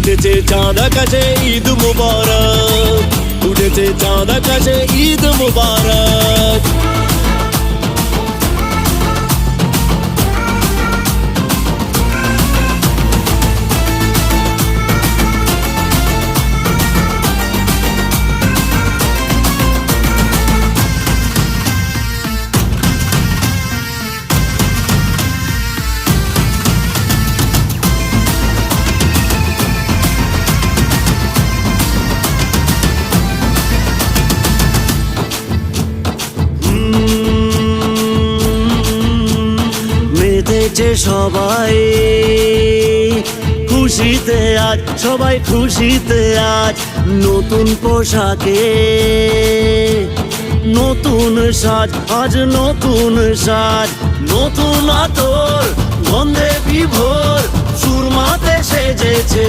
উঠেছে চাঁদ আকাশে ঈদ মুবারক, উঠেছে চাঁদ আকাশে ঈদ মুবারক। মেতেছে সবাই খুশিতে আজ, সবাই খুশিতে আজ। নতুন পোশাকে নতুন সাজ, আজ নতুন সাজ। নতুন আতর গন্ধে বিভোর সুরমাতে সেজেছে